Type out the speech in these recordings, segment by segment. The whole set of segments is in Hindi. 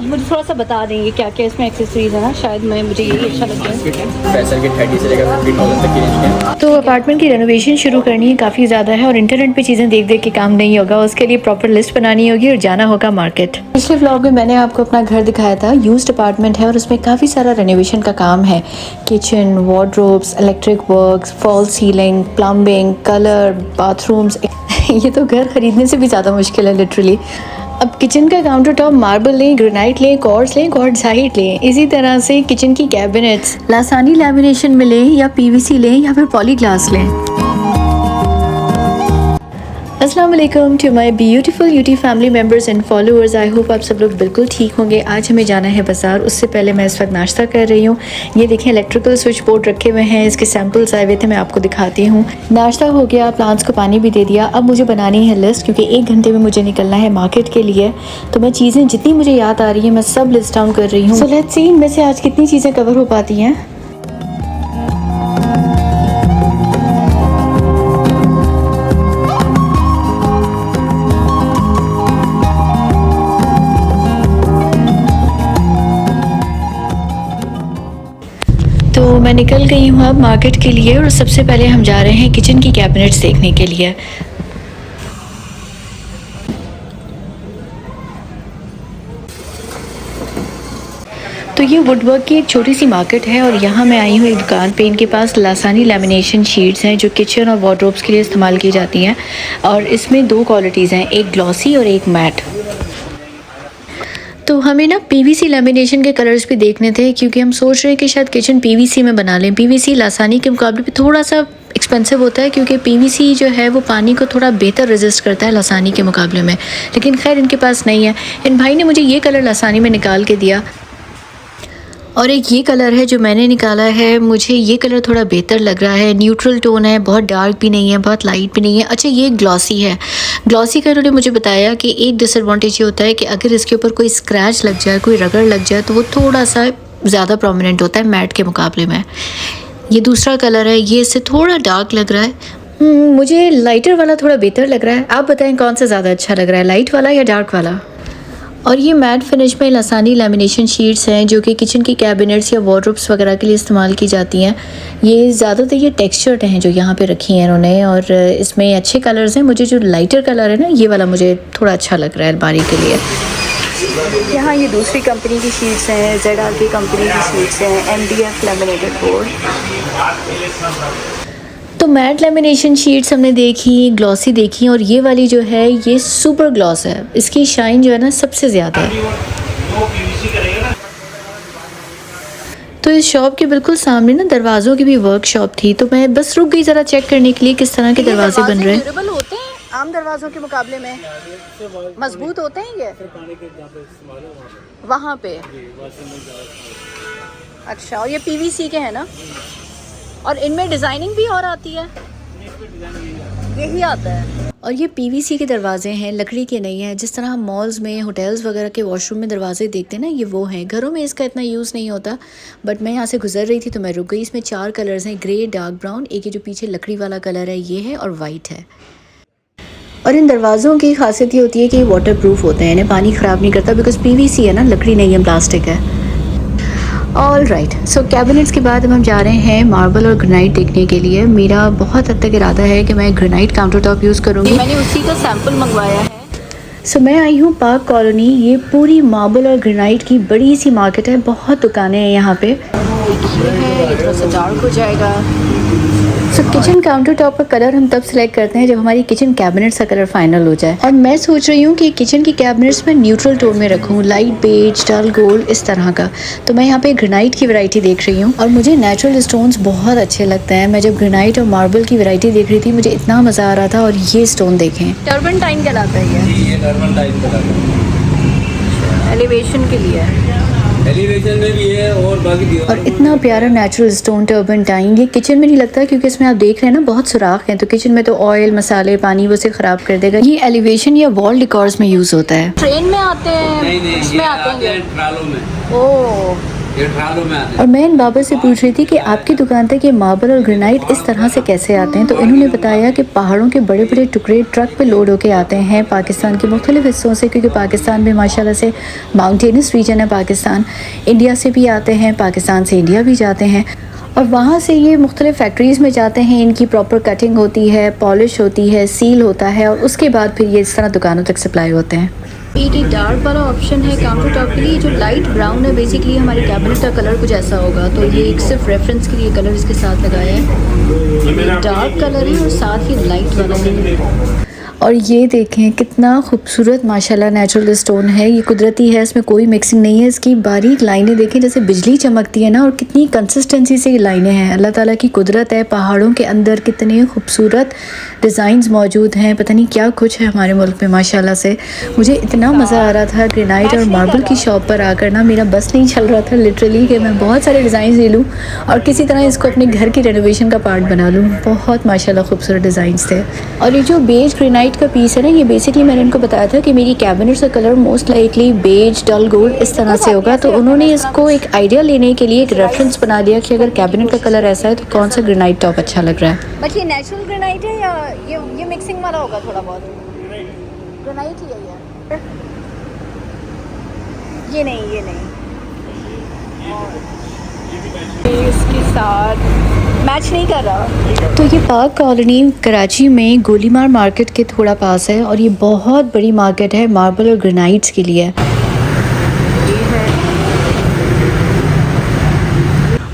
मुझे थोड़ा सा बता देंगे क्या क्या इसमें एक्सेसरीज है ना, शायद मुझे यही अच्छा लग रहा है। पैसा के 30 से लेकर 15,000 तक की रेंज के हैं। तो अपार्टमेंट की रेनोवेशन शुरू करनी है, काफ़ी ज़्यादा है और इंटरनेट पे चीज़ें देख देख के काम नहीं होगा, उसके लिए प्रॉपर लिस्ट बनानी होगी और जाना होगा मार्केट। पिछले व्लॉग में मैंने आपको अपना घर दिखाया था, यूज्ड अपार्टमेंट है और उसमें काफ़ी सारा रेनोवेशन का काम है। Kitchen, wardrobes, electric works, fall ceiling, plumbing, colour, bathrooms ये तो घर खरीदने से भी ज़्यादा मुश्किल है लिटरली। अब किचन का काउंटर टॉप मार्बल लें, ग्रेनाइट लें, कॉर्ड्स लें, क्वार्ट्ज़ाइट लें। इसी तरह से किचन की कैबिनेट्स लासानी लैमिनेशन में लें या पीवीसी लें या फिर पॉली ग्लास लें। अस्सलाम वालेकुम to my beautiful UT family members and followers. I hope आप सब लोग बिल्कुल ठीक होंगे। आज हमें जाना है बाज़ार, उससे पहले मैं इस वक्त नाश्ता कर रही हूँ। ये देखें इलेक्ट्रिकल स्विच बोर्ड रखे हुए हैं, इसके सैम्पल्स आए हुए थे, मैं आपको दिखाती हूँ। नाश्ता हो गया, प्लांट्स को पानी भी दे दिया। अब मुझे बनानी है लिस्ट, क्योंकि 1 घंटे में मुझे निकलना है मार्केट के लिए। तो मैं चीज़ें जितनी मुझे याद आ रही है मैं सब लिस्ट डाउन कर रही हूँ। सो लेट्स सी इनमें से आज कितनी चीज़ें कवर हो पाती हैं। तो मैं निकल गई हूँ अब मार्केट के लिए और सबसे पहले हम जा रहे हैं किचन की कैबिनेट्स देखने के लिए। तो ये वुडवर्क की एक छोटी सी मार्केट है और यहाँ मैं आई हूँ एक दुकान पे। इनके पास लासानी लैमिनेशन शीट्स हैं जो किचन और वार्डरोब्स के लिए इस्तेमाल की जाती हैं और इसमें 2 क्वालिटीज़ हैं, एक ग्लॉसी और एक मैट। तो हमें ना पीवीसी लैमिनेशन के कलर्स भी देखने थे, क्योंकि हम सोच रहे हैं कि शायद किचन पीवीसी में बना लें। पीवीसी लासानी के मुकाबले पे थोड़ा सा एक्सपेंसिव होता है, क्योंकि पीवीसी जो है वो पानी को थोड़ा बेहतर रेजिस्ट करता है लासानी के मुकाबले में, लेकिन खैर इनके पास नहीं है। इन भाई ने मुझे ये कलर लासानी में निकाल के दिया और एक ये कलर है जो मैंने निकाला है। मुझे ये कलर थोड़ा बेहतर लग रहा है, न्यूट्रल टोन है, बहुत डार्क भी नहीं है, बहुत लाइट भी नहीं है। अच्छा, ये ग्लॉसी है। ग्लॉसी का इन्होंने मुझे बताया कि एक डिसएडवांटेज ये होता है कि अगर इसके ऊपर कोई स्क्रैच लग जाए, कोई रगड़ लग जाए, तो वो थोड़ा सा ज़्यादा प्रोमिनेंट होता है मैट के मुकाबले में। ये दूसरा कलर है, ये इससे थोड़ा डार्क लग रहा है। मुझे लाइटर वाला थोड़ा बेहतर लग रहा है। आप बताएं कौन सा ज़्यादा अच्छा लग रहा है, लाइट वाला या डार्क वाला। और ये मैट फिनिश में लासानी लैमिनेशन शीट्स हैं जो कि किचन की कैबिनेट्स या वार्डरोब्स वगैरह के लिए इस्तेमाल की जाती हैं। ये ज़्यादातर ये टेक्सचर्ड हैं जो यहाँ पे रखी हैं इन्होंने, और इसमें अच्छे कलर्स हैं। मुझे जो लाइटर कलर है ना, ये वाला मुझे थोड़ा अच्छा लग रहा है अलमारी के लिए। यहाँ ये दूसरी कंपनी की शीट्स हैं, ZR की कंपनी की शीट्स हैं, MDF लैमिनेटेड बोर्ड। तो मैट लेमिनेशन शीट्स हमने देखी, ग्लॉसी देखी, और ये वाली जो है ये सुपर ग्लॉस है। इसकी शाइन जो है ना सबसे ज़्यादा है। तो इस शॉप के बिल्कुल सामने ना दरवाज़ों की भी वर्कशॉप थी, तो मैं बस रुक गई ज़रा चेक करने के लिए किस तरह के दरवाजे बन रहे हैं। ड्यूरेबल होते हैं आम दरवाज़ों के मुकाबले में, मजबूत होते हैं ये वहाँ पे। अच्छा, और ये PVC के हैं ना, और इनमें डिज़ाइनिंग भी और आती है, यही आता है। और ये PVC के दरवाजे हैं, लकड़ी के नहीं हैं। जिस तरह हम मॉल्स में, होटल्स वगैरह के वॉशरूम में दरवाजे देखते हैं ना, ये वो हैं। घरों में इसका इतना यूज़ नहीं होता, बट मैं यहाँ से गुजर रही थी तो मैं रुक गई। इसमें 4 कलर्स हैं, ग्रे, डार्क ब्राउन, एक ये जो पीछे लकड़ी वाला कलर है ये है, और वाइट है। और इन दरवाज़ों की खासियत ये होती है कि वाटर प्रूफ होते हैं, इन्हें पानी ख़राब नहीं करता, बिकॉज PVC है ना, लकड़ी नहीं है, प्लास्टिक है। ऑल राइट, सो कैबिनेट्स के बाद अब हम जा रहे हैं मार्बल और ग्रेनाइट देखने के लिए। मेरा बहुत हद तक इरादा है कि मैं ग्रेनाइट काउंटर टॉप यूज़ करूँगी। मैंने उसी का सैंपल मंगवाया है। सो मैं आई हूँ पार्क कॉलोनी। ये पूरी मार्बल और ग्रेनाइट की बड़ी सी मार्केट है, बहुत दुकानें हैं यहाँ पे। ये थोड़ा सा डार्क हो जाएगा। सो किचन काउंटर टॉप का कलर हम तब सेलेक्ट करते हैं जब हमारी किचन कैबिनेट्स का कलर फाइनल हो जाए। और मैं सोच रही हूँ कि किचन की कैबिनेट्स में न्यूट्रल टोन में रखूँ, लाइट बेज, डल गोल्ड, इस तरह का। तो मैं यहाँ पे ग्रेनाइट की वैरायटी देख रही हूँ और मुझे नेचुरल स्टोन्स बहुत अच्छे लगते हैं। मैं जब ग्रेनाइट और मार्बल की वैरायटी देख रही थी मुझे इतना मज़ा आ रहा था। और ये स्टोन देखें, टर्बेंटाइन कहलाता है ये टर्बेंटाइन कलर है, एलिवेशन के लिए। एलिवेशन में भी है और बाकी और इतना प्यारा नेचुरल स्टोन टर्बेंटाइन। ये किचन में नहीं लगता, क्योंकि इसमें आप देख रहे हैं ना बहुत सुराख हैं, तो किचन में तो ऑयल, मसाले, पानी वो उसे ख़राब कर देगा। ये एलिवेशन या वॉल डिकॉर्स में यूज़ होता है। ट्रेन में आते हैं, इसमें आते हैं ट्रालों में। ओह, ये ट्रालो में आते और मैं इन बाबा से पूछ रही थी कि आपकी दुकान तक ये मार्बल और ग्रेनाइट इस तरह से कैसे आते हैं, तो इन्होंने बताया कि पहाड़ों के बड़े बड़े टुकड़े ट्रक पे लोड होके आते हैं पाकिस्तान के मुख्तलिफ हिस्सों से, क्योंकि पाकिस्तान में माशाल्लाह से माउंटेनस रीजन है पाकिस्तान। इंडिया से भी आते हैं, पाकिस्तान से इंडिया भी जाते हैं, और वहाँ से ये मुख्तलिफ फैक्ट्रीज़ में जाते हैं। इनकी प्रॉपर कटिंग होती है, पॉलिश होती है, सील होता है, और उसके बाद फिर ये इस तरह दुकानों तक सप्लाई होते हैं। ये डार्क वाला ऑप्शन है काउंटर टॉप के लिए। जो लाइट ब्राउन है बेसिकली हमारे कैबिनेट का कलर कुछ ऐसा होगा, तो ये एक सिर्फ रेफरेंस के लिए कलर इसके साथ लगाया है। ये डार्क कलर है और साथ ही लाइट वाला है। और ये देखें कितना खूबसूरत माशाल्लाह नेचुरल स्टोन है, ये कुदरती है, इसमें कोई मिक्सिंग नहीं है। इसकी बारीक लाइनें देखें जैसे बिजली चमकती है ना, और कितनी कंसिस्टेंसी से ये लाइनें हैं। अल्लाह ताला की कुदरत है। पहाड़ों के अंदर कितने खूबसूरत डिज़ाइंस मौजूद हैं, पता नहीं क्या कुछ है हमारे मुल्क में माशाल्लाह से। मुझे इतना मज़ा आ रहा था ग्रेनाइट और मार्बल की शॉप पर आकर ना, मेरा बस नहीं चल रहा था लिटरली कि मैं बहुत सारे डिज़ाइन ले लूँ और किसी तरह इसको अपने घर की रेनोवेशन का पार्ट बना लूँ। बहुत माशाल्लाह खूबसूरत डिज़ाइंस थे। और ये जो बेज ग्रेनाइट का पीस है ना, ये बेसिकली मैंने इनको बताया था कि मेरी कैबिनेट का colour most likely beige dull gold इस तरह से होगा, तो उन्होंने इसको एक आइडिया लेने के लिए एक रेफरेंस बना दिया कि अगर कैबिनेट का कलर ऐसा है तो कौन सा ग्रेनाइट टॉप अच्छा लग रहा है। बट ये नेचुरल ग्रेनाइट है या ये मिक्सिंग वाला होगा? थोड़ा बहुत ग्रेनाइट ही है ये नहीं इसके साथ मैच नहीं कर रहा। तो ये पार्क कॉलोनी कराची में गोलीमार मार्केट के थोड़ा पास है, और ये बहुत बड़ी मार्केट है मार्बल और ग्रेनाइट्स के लिए।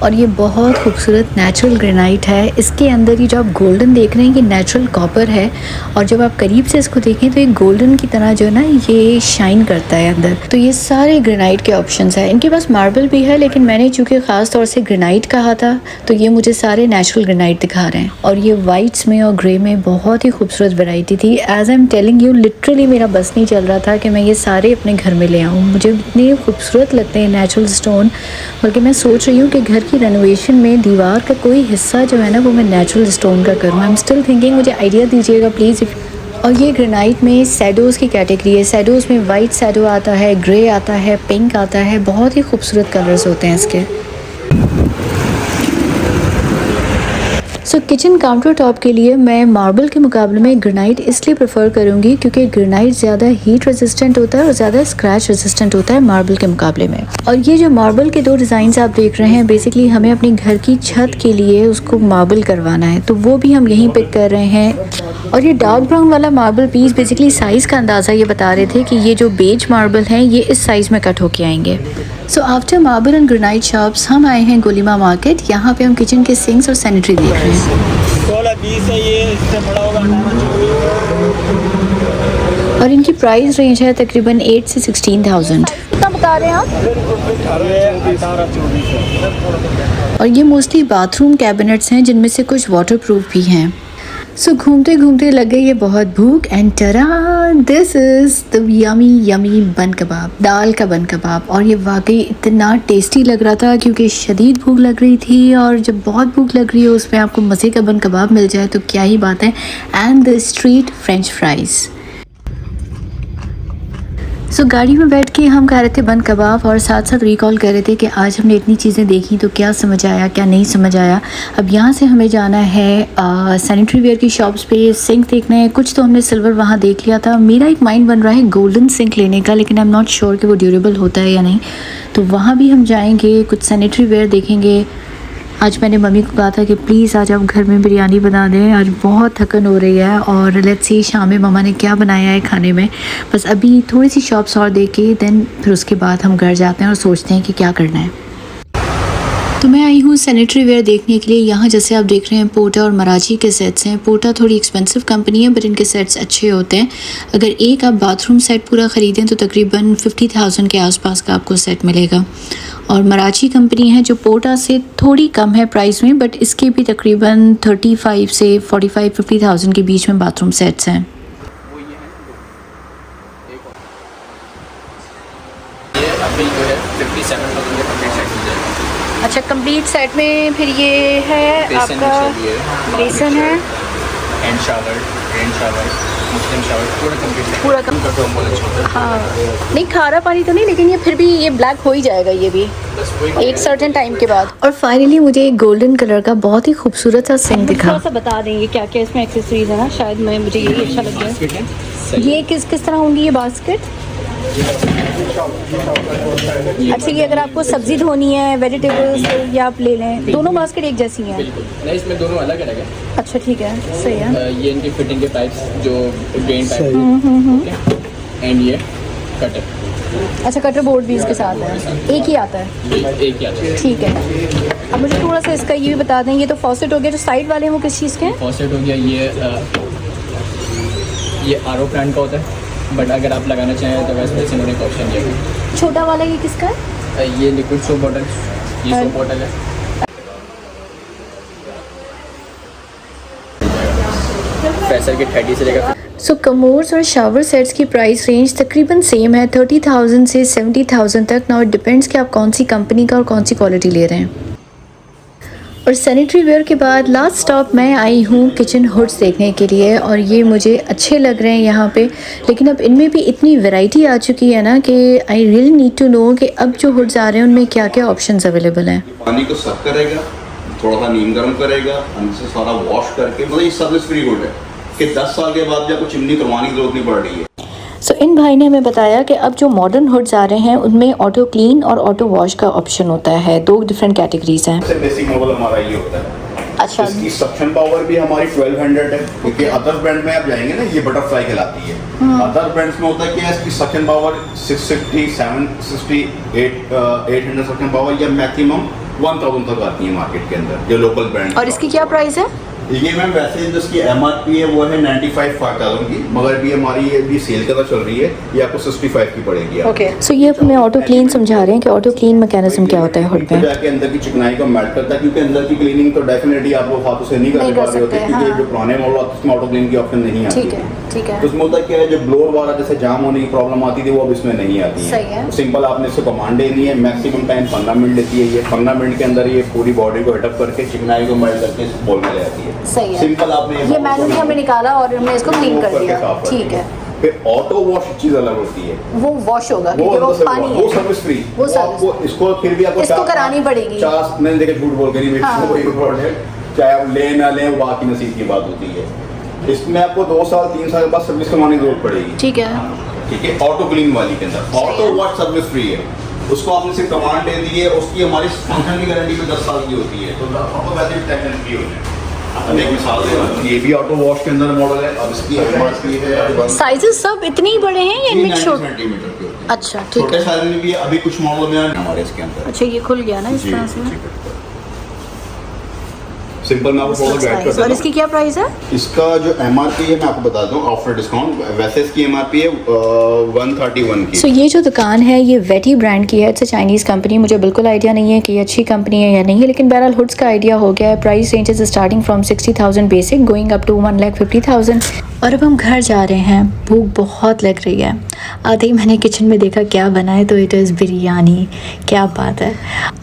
और ये बहुत खूबसूरत नेचुरल ग्रेनाइट है। इसके अंदर ये जो आप गोल्डन देख रहे हैं ये नेचुरल कॉपर है, और जब आप करीब से इसको देखें तो ये गोल्डन की तरह जो है ना ये शाइन करता है अंदर। तो ये सारे ग्रेनाइट के ऑप्शंस हैं। इनके पास मार्बल भी है, लेकिन मैंने चूँकि ख़ास तौर से ग्रेनाइट कहा था तो ये मुझे सारे नेचुरल ग्रेनाइट दिखा रहे हैं। और ये वाइट्स में और ग्रे में बहुत ही खूबसूरत वैरायटी थी। As I am telling you literally मेरा बस नहीं चल रहा था कि मैं ये सारे अपने घर में ले आऊँ। मुझे इतने खूबसूरत लगते हैं नेचुरल स्टोन, बल्कि मैं सोच रही हूँ कि घर की रेनोवेशन में दीवार का कोई हिस्सा जो है ना वो मैं नेचुरल स्टोन का करूँ। आई एम स्टिल थिंकिंग, मुझे आइडिया दीजिएगा प्लीज़। और ये ग्रेनाइट में सैडोज़ की कैटेगरी है। सैडोज़ में वाइट सैडो आता है, ग्रे आता है, पिंक आता है, बहुत ही खूबसूरत कलर्स होते हैं इसके। सो किचन काउंटर टॉप के लिए मैं मार्बल के मुकाबले में ग्रेनाइट इसलिए प्रेफर करूँगी क्योंकि ग्रेनाइट ज़्यादा हीट रेजिस्टेंट होता है और ज़्यादा स्क्रैच रेजिस्टेंट होता है मार्बल के मुकाबले में। और ये जो मार्बल के दो डिज़ाइंस आप देख रहे हैं, बेसिकली हमें अपने घर की छत के लिए उसको मार्बल करवाना है, तो वो भी हम यहीं पिक कर रहे हैं। और ये डार्क ब्राउन वाला मार्बल पीस बेसिकली साइज़ का अंदाज़ा ये बता रहे थे कि ये जो बेज मार्बल हैं ये इस साइज़ में कट होके आएंगे। So after marble and granite shops हम आए हैं गोलीमा मार्केट। यहाँ पे हम किचन के सिंक्स और सैनिटरी देख रहे हैं। 16-20 है ये, इससे बड़ा होगा 18-24। और इनकी प्राइस रेंज है तकरीबन 8 से 16,000। कितना बता रहे हैं आप? 18-24। और ये मोस्टली बाथरूम कैबिनेट्स हैं जिनमें से कुछ वाटरप्रूफ भी हैं। सो घूमते घूमते लग गई ये बहुत भूख, and ta-ra this is the yummy बन कबाब, दाल का बन कबाब। और ये वाकई इतना टेस्टी लग रहा था क्योंकि शदीद भूख लग रही थी, और जब बहुत भूख लग रही है उसमें आपको मज़े का बन कबाब मिल जाए तो क्या ही बात है। And the street French fries. So गाड़ी में बैठ के हम खा रहे थे बन कबाब और साथ साथ रिकॉल कर रहे थे कि आज हमने इतनी चीज़ें देखी तो क्या समझ आया क्या नहीं समझ आया। अब यहाँ से हमें जाना है सैनिटरी वेयर की शॉप्स पे, सिंक देखना है। कुछ तो हमने सिल्वर वहाँ देख लिया था। मेरा एक माइंड बन रहा है गोल्डन सिंक लेने का, लेकिन आई एम नॉट श्योर कि वो ड्यूरेबल होता है या नहीं, तो वहाँ भी हम जाएंगे, कुछ सैनिटरी वेयर देखेंगे। आज मैंने मम्मी को कहा था कि प्लीज़ आज आप घर में बिरयानी बना दें, आज बहुत थकन हो रही है। और लेट्स सी शाम में मम्मा ने क्या बनाया है खाने में। बस अभी थोड़ी सी शॉप्स और देख के देन फिर उसके बाद हम घर जाते हैं और सोचते हैं कि क्या करना है। तो मैं आई हूँ सैनिटरी वेयर देखने के लिए। यहाँ जैसे आप देख रहे हैं पोटा और मराची के सेट्स हैं। पोटा थोड़ी एक्सपेंसिव कंपनी है बट इनके सेट्स अच्छे होते हैं। अगर एक आप बाथरूम सेट पूरा ख़रीदें तो तकरीबन 50,000 के आसपास का आपको सेट मिलेगा। और मराची कंपनी है जो पोटा से थोड़ी कम है प्राइस में, बट इसके भी तकरीबन 35 से 45-50,000 के बीच में बाथरूम सेट्स हैं। ये अभी जो है 57,000 के कंप्लीट सेट मिल जाएगा। अच्छा, कंप्लीट सेट में फिर ये है बेसन आपका चाहिए, बेसन है, hand shower, rain shower, Muslim shower पूरा कंप्लीट पूरा का टॉप वाला होता है। हाँ नहीं खारा पानी तो नहीं, लेकिन ये फिर भी ये ब्लैक हो ही जाएगा ये भी बस वही एक सर्टेन टाइम के बाद। और फाइनली मुझे एक गोल्डन कलर का बहुत ही खूबसूरत सा सिंक थोड़ा दिखा। सा बता देंगे क्या क्या इसमें एक्सेसरीज है ना, शायद मुझे यही अच्छा लग रहा है। बास्केट है सही ये किस तरह होंगी ये बास्केट? अच्छा ये अगर आपको सब्जी धोनी है वेजिटेबल्स ये आप ले लें, दोनों बास्केट एक जैसी हैं? बिल्कुल नहीं, इसमें दोनों अलग अलग है। अच्छा ठीक है, सही है। ये इनकी फिटिंग के पाइप्स जो ड्रेन पाइप एंड ये कटर। अच्छा कटर बोर्ड भी इसके साथ है, एक ही आता है? एक ही आता है। ठीक है। अब मुझे थोड़ा सा इसका ये भी बता दें, ये तो फॉसेट हो गया, जो साइड वाले हैं वो किस चीज़ के हैं? फॉसेट हो गया ये आरओ ब्रांड का होता है, बट अगर आप लगाना चाहें तो वैसे वैसे इन्होंने एक ऑप्शन दिया है। छोटा वाला ये किसका है? ये लिक्विड सोप बॉटल, ये सोप बॉटल है। फैसल के 30 से लेकर सो कमोड्स और शावर सेट्स की प्राइस रेंज तकरीबन सेम है 30,000 से 70,000 तक। नाउ इट डिपेंड्स कि आप कौन सी कंपनी का और कौन सी क्वालिटी ले रहे हैं। और सैनिटरी वेयर के बाद लास्ट स्टॉप मैं आई हूँ किचन हुड्स देखने के लिए, और ये मुझे अच्छे लग रहे हैं यहाँ पे। लेकिन अब इनमें भी इतनी वैरायटी आ चुकी है ना कि I really need to know कि अब जो हुड्स आ रहे हैं उनमें क्या क्या ऑप्शंस अवेलेबल हैं। पानी को सर्व करेगा, थोड़ा सा नीम गर्म करेगा, अंदर से सारा वॉश करके, मतलब ये सर्विस फ्री हुड है कि 10 साल के बाद भी आपको चिमनी करवाने की जरूरत नहीं पड़ रही है। सो इन भाई ने हमें बताया कि अब जो मॉडर्न हुड्स आ रहे हैं उनमें ऑटो क्लीन और ऑटो वॉश का ऑप्शन होता है। 2 डिफरेंट कैटेगरीज हैं। सबसे बेसिक मॉडल हमारा ये होता है। अच्छा इसकी सक्शन पावर भी हमारी 1200 है, क्योंकि अदर ब्रांड में आप जाएंगे ना ये बटरफ्लाई कहलाती है। अदर ब्रांड्स में होता है कि इसकी सक्शन पावर 660, 760, 800 सक्शन पावर या मैक्सिमम 1000 तक आती है मार्केट के अंदर जो लोकल ब्रांड। और इसकी क्या प्राइस है? ये मैम वैसे जिसकी MRP है वो है 95,500 की, मगर भी हमारी ये भी सेल के अंदर चल रही है, ये आपको 65 की पड़ेगी। ओके सो ये हमें ऑटो क्लीन समझा रहे हैं कि ऑटो क्लीन मैकेनिज्म क्या होता है हुड में। जाके अंदर की चिकनाई को मेल्ट करता है, क्योंकि अंदर की क्लीनिंग तो डेफिनेटली आप लोग हाथों से नहीं नहीं कर कर पा रहे होते, सकते, क्योंकि हाँ। जो पुराने मॉडल आते हैं उसमें ऑटो क्लीन की ऑप्शन नहीं आती ठीक है ठीक है। तो उसमें होता क्या है, जो ब्लोअर वाला जैसे जाम होने की प्रॉब्लम आती थी वो अब इसमें नहीं आती सही है। है। सिंपल आपने इसको कमांड देनी है, मैक्सिमम टाइम 15 मिनट लेती है। ये 15 मिनट के अंदर ये पूरी बॉडी को हिटअप करके चिकनाई को मेल्ट करके इस बोल में ले आती है। सही है। सिंपल आपने ये मैनुअली हमने निकाला और हमने इसको क्लीन कर दिया। ठीक है। फिर ऑटो वॉश चीज अलग होती है, वो वॉश होगा वो क्योंकि वो अंदर से पानी वो है। Service free. वो तो सर्विस आपको इसको फिर भी आपको इसको करानी पड़ेगी। 50 मैंने देखा झूठ बोल के नहीं, मेरे हाँ। को कोई प्रोडक्ट चाहे आप ले ना लें वो बाकी नसीब की बात होती है। इसमें आपको 2 साल 3 साल के बाद सर्विस करवाने की जरूरत पड़ेगी। ठीक है। ठीक है। ऑटो क्लीन वाली के अंदर ऑटो वॉश सर्विस फ्री है, उसको आपने सिर्फ कमांड दे दी है, उसकी हमारी फंक्शन की गारंटी पे 10 साल की होती है। तो ऑटो वैसे भी टेंशन फ्री होते हैं। अब एक मिसाल दे रहा हूं, ये भी ऑटो वॉश के अंदर मॉडल है। अब इसकी MRP है साइजेस सब इतने ही बड़े हैं या इनमें 90 छोटे? सेंटीमीटर के होते हैं। अच्छा ठीक छोटे है। साइज में भी है, अभी कुछ मॉडल में है हमारे इसके अंदर। अच्छा ये खुल गया ना इस जी, तरह से। ठीक है। सिंपल मैं आपको This looks गाइड nice. करता और हूं। इसकी क्या प्राइस है? इसका जो MRP है मैं आपको बताता हूँ आफ्टर डिस्काउंट। वैसे इसकी MRP है 131 की। सो ये जो दुकान है ये वेटी ब्रांड की है। It's a Chinese company. मुझे बिल्कुल आइडिया नहीं है कि ये अच्छी कंपनी है या नहीं है, लेकिन बहरहाल हुड्स का आइडिया हो गया है। Price ranges starting from 60,000 basic going up to 1,50,000। और अब हम घर जा रहे हैं, भूख बहुत लग रही है। आते ही मैंने किचन में देखा क्या बना है, तो इट इज़ बिरयानी। क्या बात है।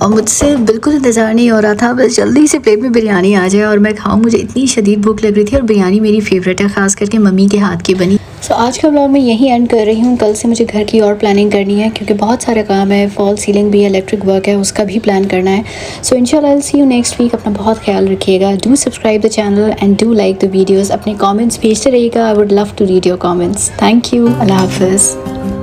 और मुझसे बिल्कुल इंतज़ार नहीं हो रहा था, बस जल्दी से प्लेट में बिरयानी आ जाए और मैं खाऊं। मुझे इतनी शदीद भूख लग रही थी और बिरयानी मेरी फेवरेट है, ख़ास करके मम्मी के हाथ की बनी। सो आज का व्लॉग मैं यहीं एंड कर रही हूँ। कल से मुझे घर की और प्लानिंग करनी है क्योंकि बहुत सारा काम है। फॉल सीलिंग भी, इलेक्ट्रिक वर्क है, उसका भी प्लान करना है। सो इंशाल्लाह I will see you next week. अपना बहुत ख्याल रखिएगा। Do subscribe the channel and do like the videos. अपने कमेंट्स भेजते रहिएगा। I would love to read your comments. Thank you. अल्लाह हाफिज़।